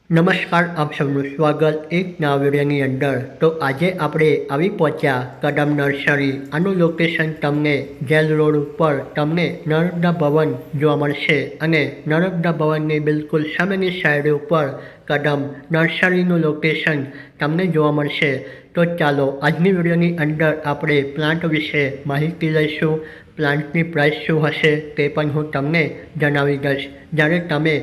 નમસ્કાર, આપ સૌનું સ્વાગત એક નવા વિડીયોની અંદર. તો આજે આપણે આવી પહોંચ્યા કદમ નર્સરી. આનું લોકેશન તમને જેલ રોડ ઉપર તમને નર્મદા ભવન જોવા મળશે અને નર્મદા ભવનની બિલકુલ સામેની સાઈડ ઉપર કદમ નર્સરીનું લોકેશન તમને જોવા મળશે. તો ચાલો આજની વિડીયોની અંદર આપણે પ્લાન્ટ વિશે માહિતી લઈશું. પ્લાન્ટની પ્રાઇસ શું હશે તે પણ હું તમને જણાવી દઈશ. જ્યારે તમે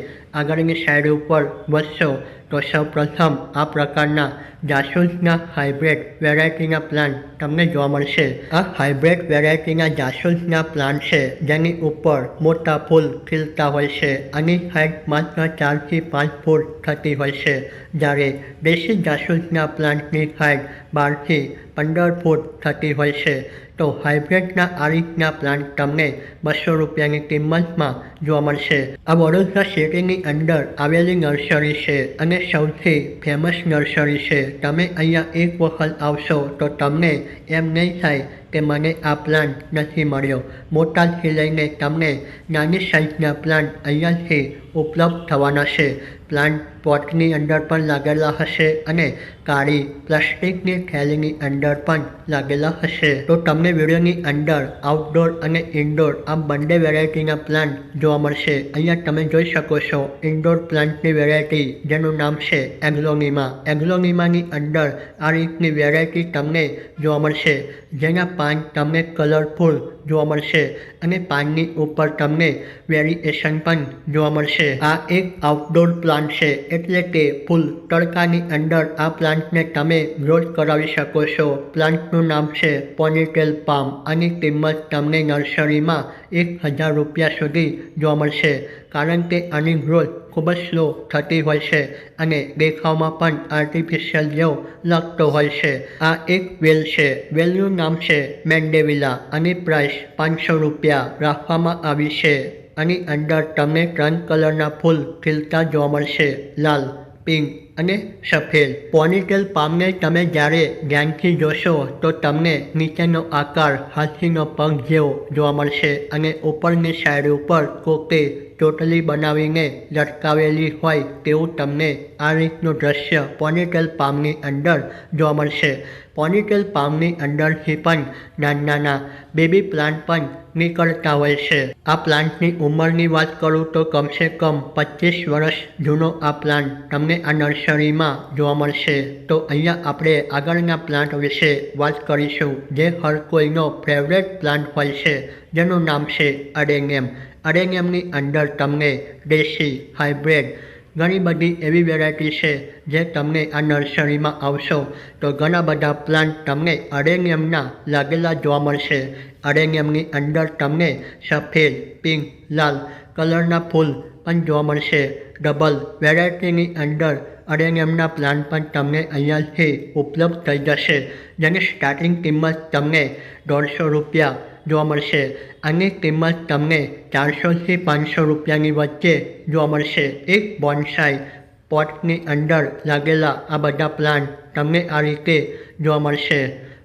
આગળની સાઈડ ઉપર વધશો તો સૌપ્રથમ આ પ્રકારના જાસૂસના હાઇબ્રિડ વેરાયટીના પ્લાન્ટ તમને જોવા મળશે. આ હાઇબ્રિડ વેરાયટીના જાસૂસના પ્લાન્ટ છે જેની ઉપર મોટા ફૂલ ખીલતા હોય છે. આની હાઇટ માત્ર 4 થી 5 ફૂટ થતી હોય છે, જ્યારે દેશી જાસૂસના પ્લાન્ટની હાઇટ 12 થી 15 ફૂટ થતી હોય છે. તો હાઇબ્રિડના આ રીતના પ્લાન્ટ તમને 200 રૂપિયાની કિંમતમાં જોવા મળશે. આ વડોદરા સિટીની અંદર આવેલી નર્સરી છે અને સૌથી ફેમસ નર્સરી છે. તમે અહીંયા એક વખત આવશો તો તમને એમ નહીં થાય કે મને આ પ્લાન્ટ નથી મળ્યો. મોટાથી લઈને તમને નાની સાઇઝના પ્લાન્ટ અહીંયાથી ઉપલબ્ધ થવાના છે. પ્લાન્ટ પોટની અંદર પણ લાગેલા હશે અને કાળી પ્લાસ્ટિકની થેલીની અંદર પણ લાગેલા હશે. તો તમને વિડીયોની અંદર આઉટડોર અને ઇન્ડોર આ બંને વેરાયટીના પ્લાન્ટ જોવા મળશે. અહીંયા તમે જોઈ શકો છો ઇન્ડોર પ્લાન્ટની વેરાયટી જેનું નામ છે એગ્લોનીમા. એગ્લોનીમાની અંદર આ રીતની વેરાયટી તમને જોવા મળશે, જેના પાન તમને કલરફુલ જોવા મળશે અને પાનની ઉપર તમને વેરિએશન પણ જોવા મળશે. આ એક આઉટડોર પ્લાન્ટ છે, એટલે કે ફૂલ તડકાની અંદર આ પ્લાન્ટને તમે ગ્રોથ કરાવી શકો છો. પ્લાન્ટનું નામ છે પોનીટેલ પામ. આની કિંમત તમને નર્સરીમાં 1000 રૂપિયા સુધી જોવા મળશે, કારણ કે આની ગ્રોથ ખૂબ જ સ્લો થતી હોય છે અને દેખાવમાં પણ આર્ટિફિશિયલ જેવો લાગતો હોય છે. આ એક વેલ છે. વેલનું નામ છે મેન્ડેવિલા. આની પ્રાઇસ 500 રૂપિયા રાખવામાં આવી છે. આની અંદર તમને 3 કલરના ફૂલ ખીલતા જોવા મળશે, લાલ, પિંક અને સફેદ. પોનીટેલ પામને તમે જ્યારે ધ્યાનથી જોશો તો તમને નીચેનો આકાર હાથીનો પગ જેવો જોવા મળશે અને ઉપરની સાઈડ ઉપર કોકે ચોટલી બનાવીને લટકાવેલી હોય તેવું તમને આ રીતનું દ્રશ્ય પોનીટેલ પામની અંદર જોવા મળશે. પોનીટેલ પામની અંદરથી પણ નાના બેબી પ્લાન્ટ પણ નીકળતા હોય છે. આ પ્લાન્ટની ઉંમરની વાત કરું તો કમસે કમ 25 વર્ષ જૂનો આ પ્લાન્ટ તમને આ નર્સરીમાં જોવા મળશે. તો અહીંયા આપણે આગળના પ્લાન્ટ વિશે વાત કરીશું, જે હર કોઈનો ફેવરેટ પ્લાન્ટ હોય છે, જેનું નામ છે અડેનિયમ. અડેનિયમની અંદર તમને દેશી, હાઇબ્રિડ ઘણી બધી એવી વેરાયટી છે જે તમને આ નર્સરીમાં આવશો તો ઘણા બધા પ્લાન્ટ તમને અડેનિયમના લાગેલા જોવા મળશે. અડેનિયમની અંદર તમને સફેદ, પિંક, લાલ કલરના ફૂલ પણ જોવા મળશે. ડબલ વેરાયટીની અંદર અડેનિયમના પ્લાન્ટ પણ તમને અહીંયાથી ઉપલબ્ધ થઈ જશે, જેની સ્ટાર્ટિંગ કિંમત તમને 150 રૂપિયા જોવા મળશે. આની કિંમત તમને 400 થી 500 રૂપિયાની વચ્ચે જોવા મળશે. એક બોન્સાઈ પોટની અંદર લાગેલા આ બધા પ્લાન્ટ તમને આ રીતે જોવા મળશે.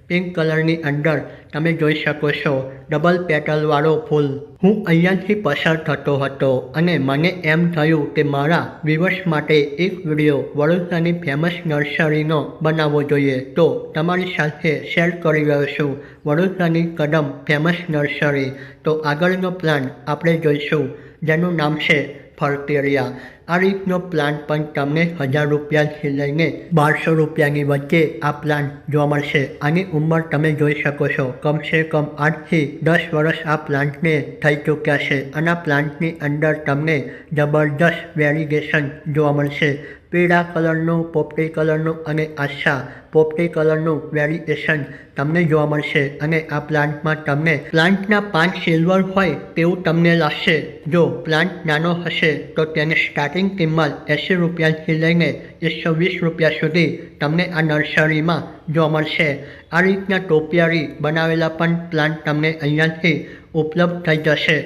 પિંક કલરની અંદર તમે જોઈ શકો છો ડબલ પેટલવાળો ફૂલ. હું અહીંયાથી પસાર થતો હતો અને મને એમ થયું કે મારા વ્યુઅર્સ માટે એક વિડીયો વડોદરાની ફેમસ નર્સરીનો બનાવવો જોઈએ, તો તમારી સાથે શેર કરી રહ્યો છું વડોદરાની કદમ ફેમસ નર્સરી. તો આગળનો પ્લાન્ટ આપણે જોઈશું, જેનું નામ છે ફર્ટેરિયા. આ રીતનો પ્લાન્ટ પણ તમને 1000 રૂપિયાથી લઈને 1200 રૂપિયાની વચ્ચે આ પ્લાન્ટ જોવા મળશે. આની ઉંમર તમે જોઈ શકો છો, કમસે કમ 8 થી 10 વર્ષ આ પ્લાન્ટને થઈ ચૂક્યા છે. અને આ પ્લાન્ટની અંદર તમને જબરદસ્ત વેરિગેશન જોવા મળશે. પીળા કલરનું, પોપટી કલરનું અને આછા પોપટી કલરનું વેરિએશન તમને જોવા મળશે. અને આ પ્લાન્ટમાં તમને પ્લાન્ટના પાન સિલ્વર હોય તેવું તમને લાગશે. જો પ્લાન્ટ નાનો હશે તો તેની સ્ટાર્ટિંગ કિંમત 80 રૂપિયાથી લઈને 120 રૂપિયા સુધી તમને આ નર્સરીમાં જોવા મળશે. આ રીતના ટોપિયારી બનાવેલા પણ પ્લાન્ટ તમને અહીંયાથી ઉપલબ્ધ થઈ જશે,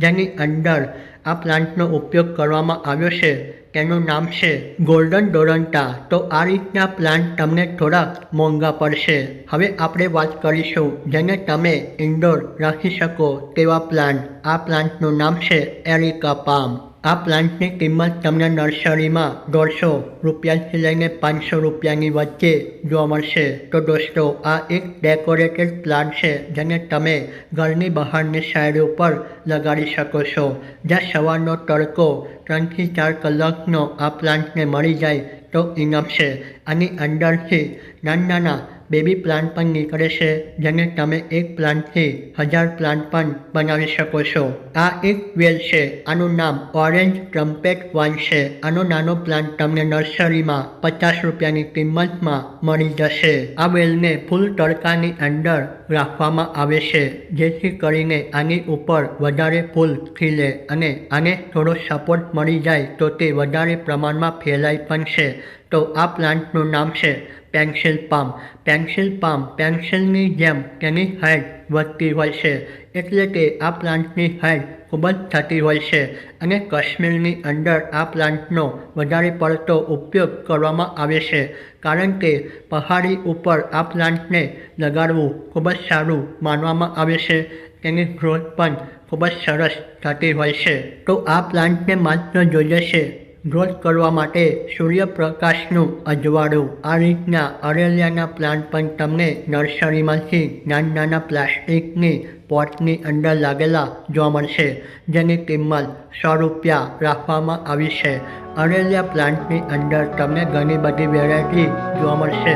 જેની અંદર આ પ્લાન્ટનો ઉપયોગ કરવામાં આવ્યો છે તેનું નામ છે ગોલ્ડન ડોરન્ટા. તો આ રીતના પ્લાન્ટ તમને થોડા મોંઘા પડશે. હવે આપણે વાત કરીશું જેને તમે ઇન્ડોર રાખી શકો તેવા પ્લાન્ટ. આ પ્લાન્ટનું નામ છે એરિકા પામ. આ પ્લાન્ટની કિંમત તમને નર્સરીમાં 150 રૂપિયાથી લઈને 500 રૂપિયાની વચ્ચે જોવા મળશે. તો દોસ્તો આ એક ડેકોરેટેડ પ્લાન્ટ છે જેને તમે ઘરની બહારની સાઈડ ઉપર લગાડી શકો છો. જ્યાં સવારનો તડકો 3 થી 4 કલાકનો આ પ્લાન્ટને મળી જાય તો ઇનફ છે. આની અંદરથી નાના બેબી પ્લાન્ટ પણ નીકળે છે જેને તમે એક પ્લાન્ટથી 1000 પ્લાન્ટ પણ બનાવી શકો છો. આ એક વેલ છે. આનું નામ ઓરેન્જ ટ્રમ્પેટ વાઇન છે. આનો નાનો પ્લાન્ટ તમને નર્સરીમાં 50 રૂપિયાની કિંમતમાં મળી જશે. આ વેલને ફૂલ તડકાની અંદર રાખવામાં આવે છે જેથી કરીને આની ઉપર વધારે ફૂલ ખીલે અને આને થોડો સપોર્ટ મળી જાય તો તે વધારે પ્રમાણમાં ફેલાય પણ છે. તો આ પ્લાન્ટનું નામ છે પેન્સિલ પામ. પેન્સિલ પામ પેન્સિલની જેમ તેની હાઇટ વધતી હોય છે એટલે કે આ પ્લાન્ટની હાઇટ ખૂબ જ થતી હોય છે અને કાશ્મીરની અંદર આ પ્લાન્ટનો વધારે પડતો ઉપયોગ કરવામાં આવે છે કારણ કે પહાડી ઉપર આ પ્લાન્ટને લગાડવું ખૂબ જ સારું માનવામાં આવે છે. તેની ગ્રોથ પણ ખૂબ જ સરસ થતી હોય છે. તો આ પ્લાન્ટને માત્ર જોઈએ છે ગ્રોથ કરવા માટે સૂર્યપ્રકાશનું અજવાળું. આ રીતના અરેલિયાના પ્લાન્ટ પણ તમને નર્સરીમાંથી નાના પ્લાસ્ટિકની પોટની અંદર લાગેલા જોવા મળશે જેની કિંમત 100 રૂપિયા રાખવામાં આવી છે. અરેલિયા પ્લાન્ટની અંદર તમને ઘણી બધી વેરાયટી જોવા મળશે.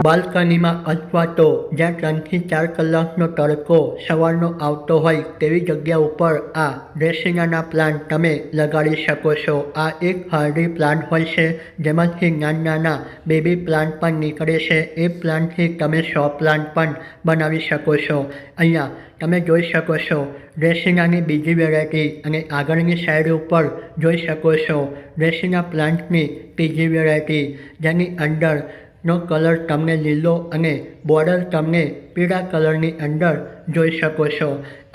બાલ્કનીમાં અથવા તો જ્યાં 3 થી 4 કલાકનો તડકો સવારનો આવતો હોય તેવી જગ્યા ઉપર આ ડ્રેસિનાના પ્લાન્ટ તમે લગાડી શકો છો. આ એક હાર્ડી પ્લાન્ટ હોય છે જેમાંથી નાના બેબી પ્લાન્ટ પણ નીકળે છે. એ પ્લાન્ટથી તમે 100 પ્લાન્ટ પણ બનાવી શકો છો. અહીંયા તમે જોઈ શકો છો ડ્રેસિનાની બીજી વેરાયટી અને આગળની સાઈડ ઉપર જોઈ શકો છો ડ્રેસિના પ્લાન્ટની ત્રીજી વેરાયટી જેની અંદર નો કલર તમને લીલો અને બોર્ડર તમને પીળા કલરની અંદર જોઈ શકો છો.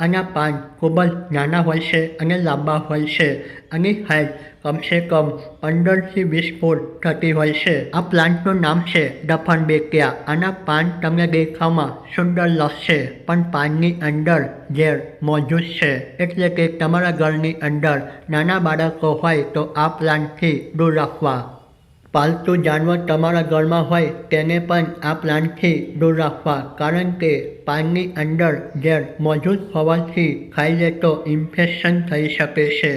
આના પાન ખૂબ જ નાના હોય છે અને લાંબા હોય છે. આની હાઇટ કમસે કમ 15 થી 20 ફૂટ થતી હોય છે. આ પ્લાન્ટનું નામ છે ડફનબેકિયા. આના પાન તમને દેખાવમાં સુંદર લાગશે પણ પાનની અંદર ઝેર મોજૂદ છે એટલે કે તમારા ઘરની અંદર નાના બાળકો હોય તો આ પ્લાન્ટથી દૂર રાખવા. પાલતુ જાનવર તમારા ઘરમાં હોય તેને પણ આ પ્લાન્ટથી દૂર રાખવા કારણ કે પાનની અંદર ઝેર મોજૂદ હોવાથી ખાઈ લે તો ઇન્ફેક્શન થઈ શકે છે.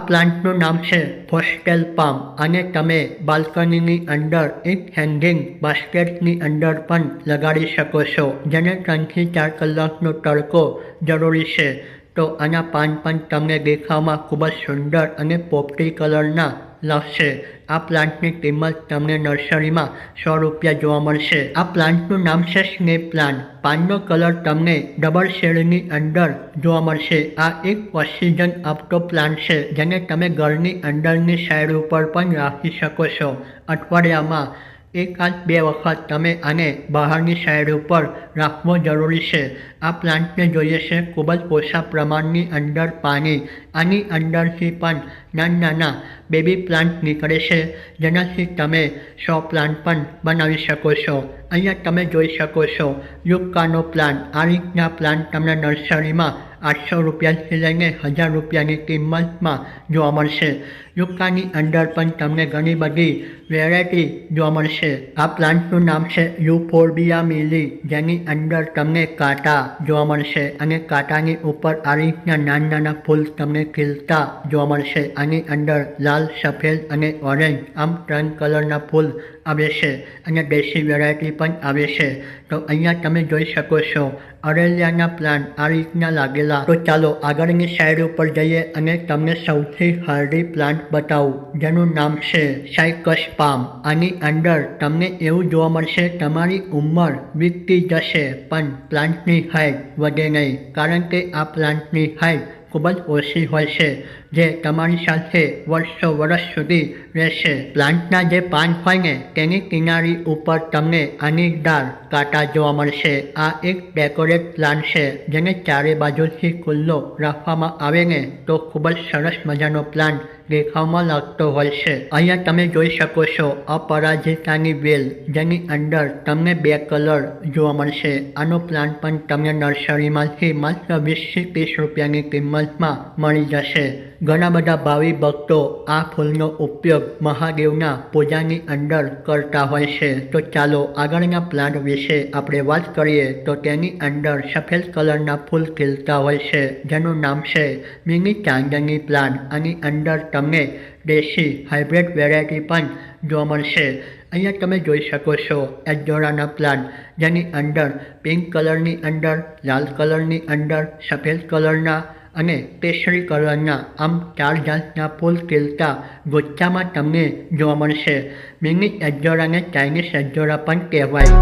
પ્લાન્ટનું નામ છે ફોસ્ટેલ પામ. અને તમે બાલ્કનીની અંદર એક હેંગિંગ બાસ્કેટની અંદર પણ લગાડી શકો છો જેને 3 થી 4 કલાકનો તડકો જરૂરી છે. તો આના પાન પણ તમને દેખાવમાં ખૂબ જ સુંદર અને પોપટી કલરના લાગશે. આ પ્લાન્ટની કિંમત તમને નર્સરીમાં 100 રૂપિયા જોવા મળશે. આ પ્લાન્ટનું નામ છે સ્નેક પ્લાન્ટ. પાનનો કલર તમને ડબલ શેડની અંદર જોવા મળશે. આ એક ઓક્સિજન આપતો પ્લાન્ટ છે જેને તમે ઘરની અંદરની સાઈડ ઉપર પણ રાખી શકો છો. અઠવાડિયામાં 1-2 વખત તમે આને બહારની સાઈડ ઉપર રાખવો જરૂરી છે. આ પ્લાન્ટને જોઈએ છે ખૂબ જ ઓછા પ્રમાણની અંદર પાણી. આની અંદરથી પણ નાના બેબી પ્લાન્ટ નીકળે છે જેનાથી તમે 100 પ્લાન્ટ પણ બનાવી શકો છો. અહીંયા તમે જોઈ શકો છો યુક્કાનો પ્લાન્ટ. આ રીતના પ્લાન્ટ તમને નર્સરીમાં 800 રૂપિયાથી લઈને 1000 રૂપિયાની કિંમતમાં જોવા મળશે. યુક્કાની અંદર પણ તમને ઘણી બધી વેરાયટી જોવા મળશે. આ પ્લાન્ટનું નામ છે યુફોર્બિયા મિલી જેની અંદર તમને કાંટા જોવા મળશે અને કાંટાની ઉપર આ રીતના નાના ફૂલ તમને ખીલતા જોવા મળશે. આની અંદર લાલ, સફેદ અને ઓરેન્જ આમ 3 કલરના ફૂલ આવે છે અને દેશી વેરાયટી પણ આવે છે. તો અહીંયા તમે જોઈ શકો છો અરેલિયાના પ્લાન્ટ આ રીતના લાગેલા. તો ચાલો આગળની સાઈડ ઉપર જઈએ અને તમને સૌથી હાર્ડી પ્લાન્ટ બતાવું જેનું નામ છે સાયકસ પામ. આની અંદર તમને એવું જોવા મળશે તમારી ઉંમર વીતતી જશે પણ પ્લાન્ટની હાઇટ વધે નહીં કારણ કે આ પ્લાન્ટની હાઇટ ખૂબ જ ઓછી હોય છે, જે તમારી સાથે વર્ષો વર્ષ સુધી રહેશે. પ્લાન્ટના જે પાન હોય ને તેની કિનારી ઉપર તમને આનીદાર કાંટા જોવા મળશે. આ એક ડેકોરેટ પ્લાન્ટ છે, જેને ચારે બાજુથી ખુલ્લો રાખવામાં આવે ને તો ખૂબ જ સરસ મજાનો પ્લાન્ટ દેખાવમાં લાગતો હોય છે. અહીંયા તમે જોઈ શકો છો અપરાજિતાની વેલ, જેની અંદર તમને 2 કલર જોવા મળશે. આનો પ્લાન્ટ પણ તમને નર્સરીમાંથી માત્ર 20 થી 30 રૂપિયાની કિંમતમાં મળી જશે. ઘણા બધા ભાવિ ભક્તો આ ફૂલનો ઉપયોગ મહાદેવના પૂજાની અંદર કરતા હોય છે. તો ચાલો આગળના પ્લાન્ટ વિશે આપણે વાત કરીએ. તો તેની અંદર સફેદ કલરના ફૂલ ખીલતા હોય છે, જેનું નામ છે મિની ચાંદની પ્લાન્ટ. આની અંદર તમને દેશી હાઇબ્રિડ વેરાયટી પણ જોવા મળશે. અહીંયા તમે જોઈ શકો છો એજોરાના પ્લાન્ટ, જેની અંદર પિંક કલરની અંદર, લાલ કલરની અંદર, સફેદ કલરના અને કેસરી કલરના આમ 4 જાતના ફૂલ ખીલતા ગુચ્છામાં તમને જોવા મળશે. મિની એજોરાને ચાઇનીઝ એજોરા પણ કહેવાય.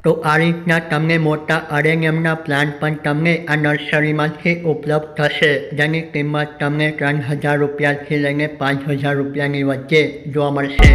તો આ રીતના તમને મોટા અરેનિયમના પ્લાન્ટ પણ તમને આ નર્સરીમાંથી ઉપલબ્ધ થશે, જેની કિંમત તમને 3000 રૂપિયાથી લઈને 5000 રૂપિયાની વચ્ચે જોવા મળશે.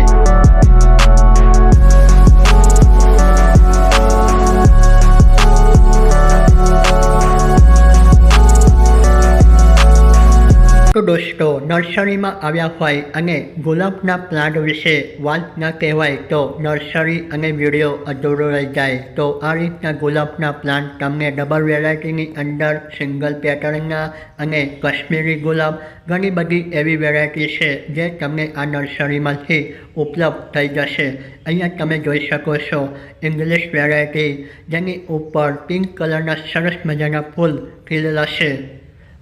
તો દોસ્તો, નર્સરીમાં આવ્યા હોય અને ગુલાબના પ્લાન્ટ વિશે વાત ન કહેવાય તો નર્સરી અને વિડીયો અધૂરો રહી જાય. તો આ રીતના ગુલાબના પ્લાન્ટ તમને ડબલ વેરાયટીની અંદર, સિંગલ પેટર્નના અને કાશ્મીરી ગુલાબ, ઘણી બધી એવી વેરાયટી છે જે તમને આ નર્સરીમાંથી ઉપલબ્ધ થઈ જશે. અહીંયા તમે જોઈ શકો છો ઇંગ્લિશ વેરાયટી, જેની ઉપર પિંક કલરના સરસ મજાના ફૂલ ખીલેલા છે.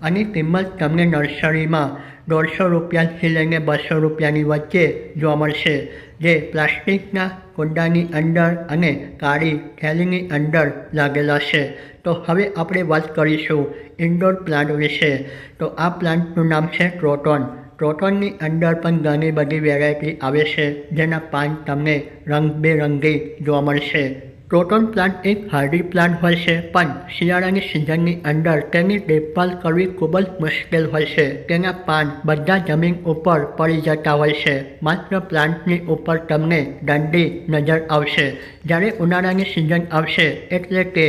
આની કિંમત તમને નર્સરીમાં 150 રૂપિયાથી લઈને 200 રૂપિયાની વચ્ચે જોવા મળશે, જે પ્લાસ્ટિકના કુંડાની અંદર અને કાળી થેલીની અંદર લાગેલા છે. તો હવે આપણે વાત કરીશું ઇન્ડોર પ્લાન્ટ વિશે. તો આ પ્લાન્ટનું નામ છે ક્રોટોન. ક્રોટોનની અંદર પણ ઘણી બધી વેરાયટી આવે છે, જેના પાન તમને રંગબેરંગી જોવા મળશે. ક્રોટોન પ્લાન્ટ એક હાર્ડી પ્લાન્ટ હોય છે, પણ શિયાળાની સિઝનની અંદર તેની દેખભાલ કરવી ખૂબ જ મુશ્કેલ હોય છે. તેના પાન બધા જમીન ઉપર પડી જતા હોય છે. માત્ર પ્લાન્ટની ઉપર તમને દંડી નજર આવશે. જ્યારે ઉનાળાની સિઝન આવશે, એટલે કે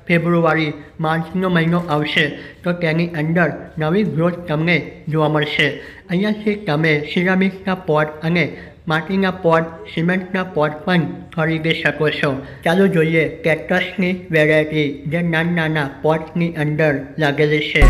ફેબ્રુઆરી માર્ચનો મહિનો આવશે, તો તેની અંદર નવી ગ્રોથ તમને જોવા મળશે. અહીંયાથી તમે સિરામિકના પોટ અને માટીના પોટ, સિમેન્ટના પોટ પણ ખરીદી શકો છો. ચાલો જોઈએ કેક્ટસની વેરાયટી, જે નાના પોટની અંદર લાગેલી છે.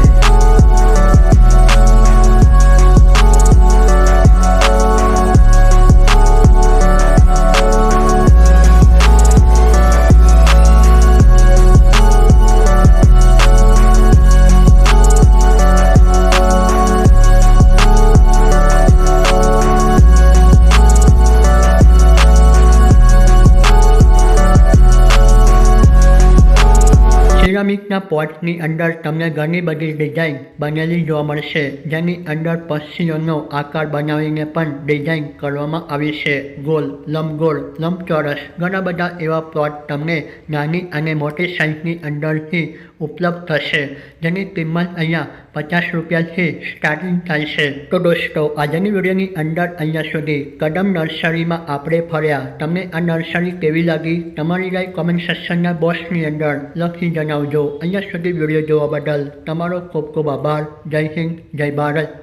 સિરામિકના પોટની અંદર તમને ઘણી બધી ડિઝાઇન બનેલી જોવા મળશે, જેની અંદર પક્ષીઓનો આકાર બનાવીને પણ ડિઝાઇન કરવામાં આવી છે. ગોળ, લંબગોળ, લંબચોરસ ઘણા બધા એવા પ્લોટ તમને નાની અને મોટી સાઇઝની અંદરથી ઉપલબ્ધ થશે, જેની કિંમત અહીંયા 50 રૂપિયાથી સ્ટાર્ટિંગ થાય છે. તો દોસ્તો, આજની વિડીયોની અંદર અહીંયા સુધી કદમ નર્સરીમાં આપણે ફર્યા. તમને આ નર્સરી કેવી લાગી તમારી રાય કોમેન્ટ સેક્શનના બોક્સની અંદર લખી જણાવજો. અહીંયા સુધી વિડીયો જોવા બદલ તમારો ખૂબ ખૂબ આભાર. જય હિન્દ, જય ભારત.